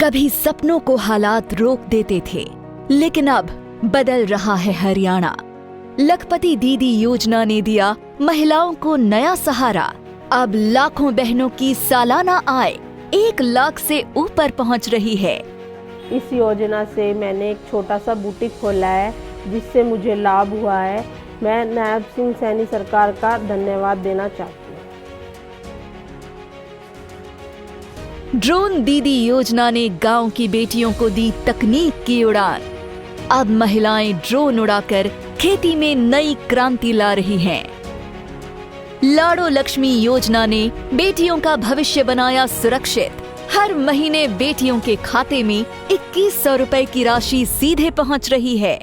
कभी सपनों को हालात रोक देते थे, लेकिन अब बदल रहा है हरियाणा। लखपति दीदी योजना ने दिया महिलाओं को नया सहारा। अब लाखों बहनों की सालाना आय 1 लाख से ऊपर पहुंच रही है। इस योजना से मैंने एक छोटा सा बुटीक खोला है, जिससे मुझे लाभ हुआ है। मैं नायब सिंह सैनी सरकार का धन्यवाद देना चाहती हूँ। ड्रोन दीदी योजना ने गांव की बेटियों को दी तकनीक की उड़ान। अब महिलाएं ड्रोन उड़ाकर खेती में नई क्रांति ला रही हैं। लाड़ो लक्ष्मी योजना ने बेटियों का भविष्य बनाया सुरक्षित। हर महीने बेटियों के खाते में 2100 रुपए की राशि सीधे पहुंच रही है।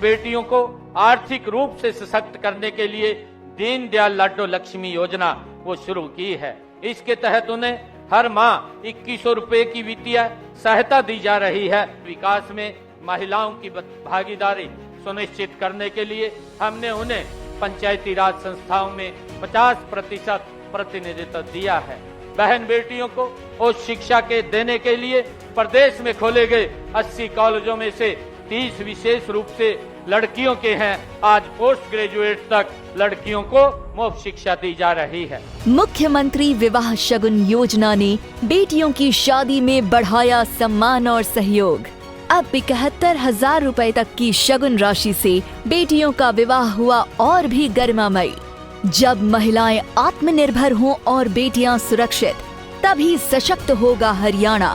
बेटियों को आर्थिक रूप से सशक्त करने के लिए दीनदयाल लाडो लक्ष्मी योजना वो शुरू की है। इसके तहत उन्हें हर माह 2100 रुपए की वित्तीय सहायता दी जा रही है। विकास में महिलाओं की भागीदारी सुनिश्चित करने के लिए हमने उन्हें पंचायती राज संस्थाओं में 50% प्रतिनिधित्व दिया है। बहन बेटियों को उच्च शिक्षा के देने के लिए प्रदेश में खोले गए 80 कॉलेजों में से 30 विशेष रूप से लड़कियों के हैं। आज पोस्ट ग्रेजुएट तक लड़कियों को मुफ्त शिक्षा दी जा रही है। मुख्यमंत्री विवाह शगुन योजना ने बेटियों की शादी में बढ़ाया सम्मान और सहयोग। अब 71,000 रुपए तक की शगुन राशि से बेटियों का विवाह हुआ और भी गरिमामयी। जब महिलाएं आत्मनिर्भर हों और बेटियां सुरक्षित, तभी सशक्त होगा हरियाणा।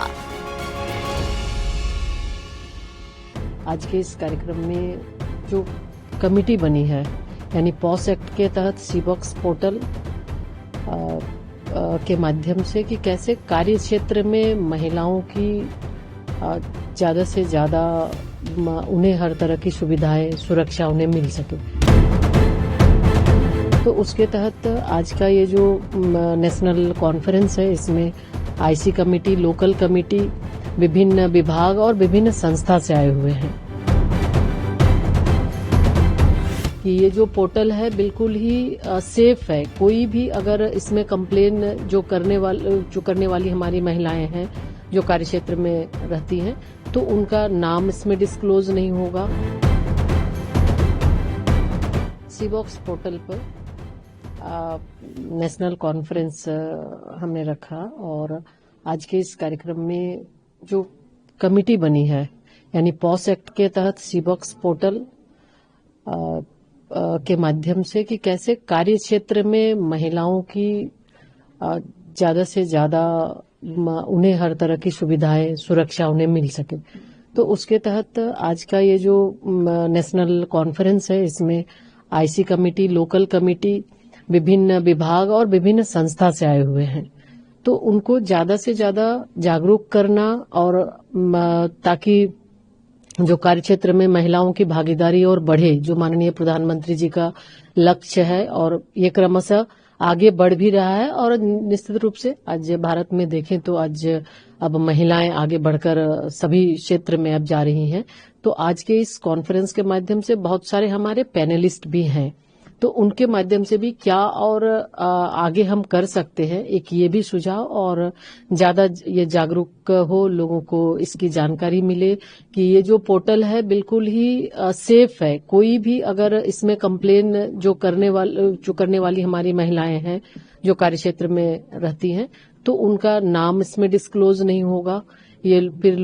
आज के इस कार्यक्रम में जो कमेटी बनी है, यानी पॉस एक्ट के तहत सीबॉक्स पोर्टल के माध्यम से कि कैसे कार्य क्षेत्र में महिलाओं की ज़्यादा से ज़्यादा उन्हें हर तरह की सुविधाएं, सुरक्षा उन्हें मिल सके। तो उसके तहत आज का ये जो नेशनल कॉन्फ्रेंस है, इसमें आईसी कमेटी, लोकल कमेटी, विभिन्न विभाग और विभिन्न संस्था से आए हुए हैं। कि ये जो पोर्टल है बिल्कुल ही सेफ है। कोई भी अगर इसमें कंप्लेन जो करने वाली हमारी महिलाएं हैं, जो कार्यक्षेत्र में रहती हैं, तो उनका नाम इसमें डिस्क्लोज नहीं होगा। सीबॉक्स पोर्टल पर नेशनल कॉन्फ्रेंस हमने रखा और आज के इस कार्यक्रम में जो कमेटी बनी है, यानी पॉस एक्ट के तहत सीबॉक्स पोर्टल के माध्यम से कि कैसे कार्य क्षेत्र में महिलाओं की ज़्यादा से ज़्यादा उन्हें हर तरह की सुविधाएं, सुरक्षा उन्हें मिल सके। तो उसके तहत आज का ये जो नेशनल कॉन्फ्रेंस है, इसमें आईसी कमेटी, लोकल कमेटी, विभिन्न विभाग और विभिन्न संस्था से आए हुए हैं। तो उनको ज्यादा से ज्यादा जागरूक करना और ताकि जो कार्यक्षेत्र में महिलाओं की भागीदारी और बढ़े, जो माननीय प्रधानमंत्री जी का लक्ष्य है, और ये क्रमशः आगे बढ़ भी रहा है। और निश्चित रूप से आज भारत में देखें तो आज अब महिलाएं आगे बढ़कर सभी क्षेत्र में अब जा रही हैं। तो आज के इस कॉन्फ्रेंस के माध्यम से बहुत सारे हमारे पैनलिस्ट भी हैं, तो उनके माध्यम से भी क्या और आगे हम कर सकते हैं, एक ये भी सुझाव, और ज्यादा ये जागरूक हो, लोगों को इसकी जानकारी मिले कि ये जो पोर्टल है बिल्कुल ही सेफ है। कोई भी अगर इसमें कंप्लेन जो करने वाली हमारी महिलाएं हैं, जो कार्यक्षेत्र में रहती हैं, तो उनका नाम इसमें डिस्क्लोज नहीं होगा। ये फिर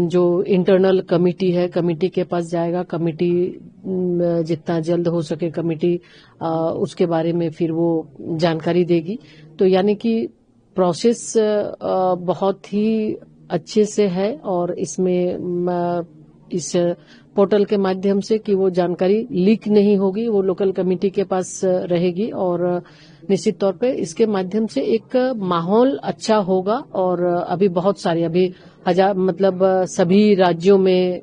जो इंटरनल कमेटी है, कमेटी के पास जाएगा। कमेटी जितना जल्द हो सके कमेटी उसके बारे में फिर वो जानकारी देगी। तो यानी कि प्रोसेस बहुत ही अच्छे से है और इसमें इस पोर्टल के माध्यम से कि वो जानकारी लीक नहीं होगी, वो लोकल कमेटी के पास रहेगी और निश्चित तौर पे इसके माध्यम से एक माहौल अच्छा होगा। और अभी बहुत सारे, अभी सभी राज्यों में,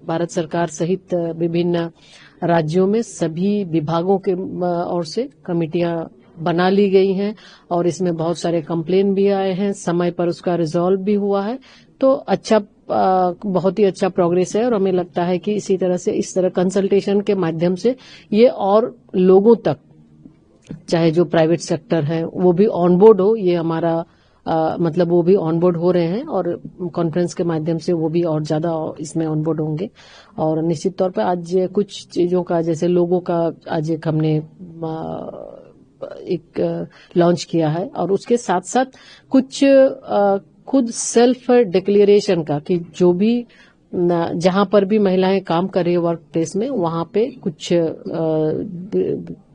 भारत सरकार सहित विभिन्न राज्यों में सभी विभागों के ओर से कमेटियां बना ली गई हैं और इसमें बहुत सारे कंप्लेन भी आए हैं, समय पर उसका रिजॉल्व भी हुआ है। तो अच्छा, बहुत ही अच्छा प्रोग्रेस है और हमें लगता है कि इसी तरह से, इस तरह कंसल्टेशन के माध्यम से ये और लोगों तक, चाहे जो प्राइवेट सेक्टर है वो भी ऑन बोर्ड हो, ये हमारा मतलब वो भी ऑनबोर्ड हो रहे हैं और कॉन्फ्रेंस के माध्यम से वो भी और ज्यादा इसमें ऑनबोर्ड होंगे। और निश्चित तौर पर आज कुछ चीजों का, जैसे लोगों का आज एक हमने एक लॉन्च किया है, और उसके साथ साथ कुछ खुद सेल्फ डिक्लेरेशन का, कि जो भी जहां पर भी महिलाएं काम कर रही है वर्क प्लेस में, वहां पे कुछ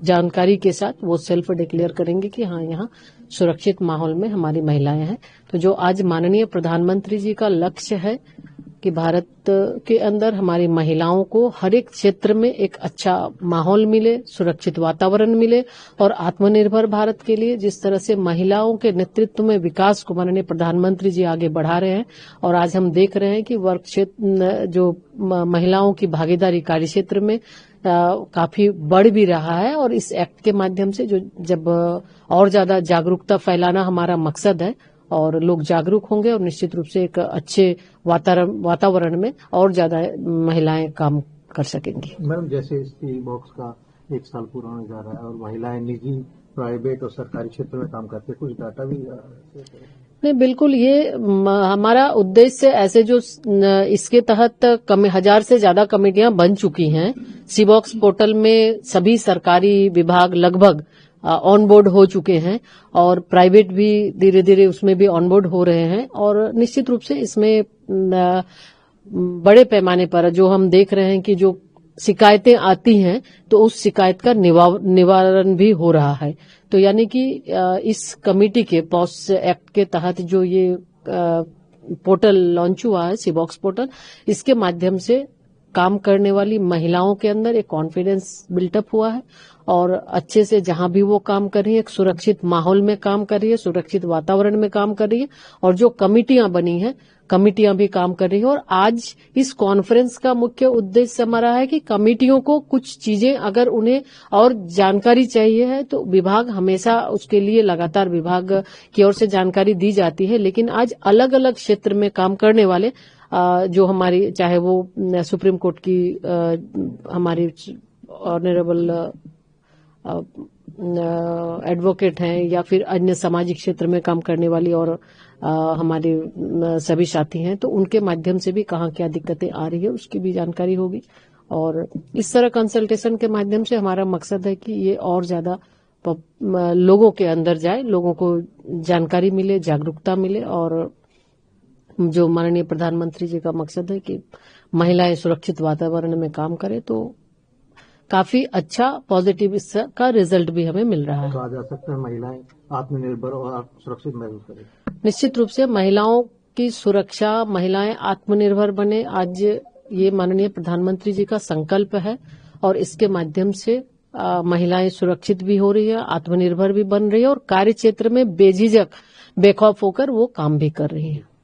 जानकारी के साथ वो सेल्फ डिक्लेयर करेंगे कि हाँ, यहाँ सुरक्षित माहौल में हमारी महिलाएं हैं। तो जो आज माननीय प्रधानमंत्री जी का लक्ष्य है कि भारत के अंदर हमारी महिलाओं को हर एक क्षेत्र में एक अच्छा माहौल मिले, सुरक्षित वातावरण मिले, और आत्मनिर्भर भारत के लिए जिस तरह से महिलाओं के नेतृत्व में विकास को माननीय प्रधानमंत्री जी आगे बढ़ा रहे हैं, और आज हम देख रहे हैं कि वर्क क्षेत्र जो महिलाओं की भागीदारी कार्य क्षेत्र में काफी बढ़ भी रहा है। और इस एक्ट के माध्यम से जो जब और ज्यादा जागरूकता फैलाना हमारा मकसद है, और लोग जागरूक होंगे और निश्चित रूप से एक अच्छे वातावरण में और ज्यादा महिलाएं काम कर सकेंगी। मैडम, जैसे सी बॉक्स का 1 साल पूरा होने जा रहा है और महिलाएं निजी, प्राइवेट और सरकारी क्षेत्र में काम करते हैं, कुछ डाटा भी नहीं, बिल्कुल, ये हमारा उद्देश्य ऐसे जो इसके तहत 1000 से ज्यादा कमेटियां बन चुकी हैं। सी बॉक्स पोर्टल में सभी सरकारी विभाग लगभग ऑनबोर्ड हो चुके हैं, और प्राइवेट भी धीरे धीरे उसमें भी ऑनबोर्ड हो रहे हैं। और निश्चित रूप से इसमें बड़े पैमाने पर जो हम देख रहे हैं कि जो शिकायतें आती हैं, तो उस शिकायत का निवारण भी हो रहा है। तो यानी कि इस कमेटी के पॉस एक्ट के तहत जो ये पोर्टल लॉन्च हुआ है, सी बॉक्स पोर्टल, इसके माध्यम से काम करने वाली महिलाओं के अंदर एक कॉन्फिडेंस बिल्टअप हुआ है, और अच्छे से जहां भी वो काम कर रही है, एक सुरक्षित माहौल में काम कर रही है, सुरक्षित वातावरण में काम कर रही है, और जो कमिटियां बनी हैं, कमिटियां भी काम कर रही है। और आज इस कॉन्फ्रेंस का मुख्य उद्देश्य हमारा है कि कमिटियों को कुछ चीजें अगर उन्हें और जानकारी चाहिए है, तो विभाग हमेशा उसके लिए लगातार विभाग की ओर से जानकारी दी जाती है। लेकिन आज अलग अलग क्षेत्र में काम करने वाले जो हमारी, चाहे वो सुप्रीम कोर्ट की हमारी ऑनरेबल एडवोकेट हैं, या फिर अन्य सामाजिक क्षेत्र में काम करने वाली और हमारे सभी साथी हैं, तो उनके माध्यम से भी कहाँ क्या दिक्कतें आ रही है उसकी भी जानकारी होगी। और इस तरह कंसल्टेशन के माध्यम से हमारा मकसद है कि ये और ज्यादा लोगों के अंदर जाए, लोगों को जानकारी मिले, जागरूकता मिले, और जो माननीय प्रधानमंत्री जी का मकसद है कि महिलाएं सुरक्षित वातावरण में काम करें, तो काफी अच्छा पॉजिटिव इसका रिजल्ट भी हमें मिल रहा है। कहा जा सकता है महिलाएं आत्मनिर्भर और सुरक्षित महसूस करें। निश्चित रूप से महिलाओं की सुरक्षा, महिलाएं आत्मनिर्भर बने, आज ये माननीय प्रधानमंत्री जी का संकल्प है, और इसके माध्यम से महिलाएं सुरक्षित भी हो रही है, आत्मनिर्भर भी बन रही है, और कार्य क्षेत्र में बेझिझक बेखौफ होकर वो काम भी कर रही है।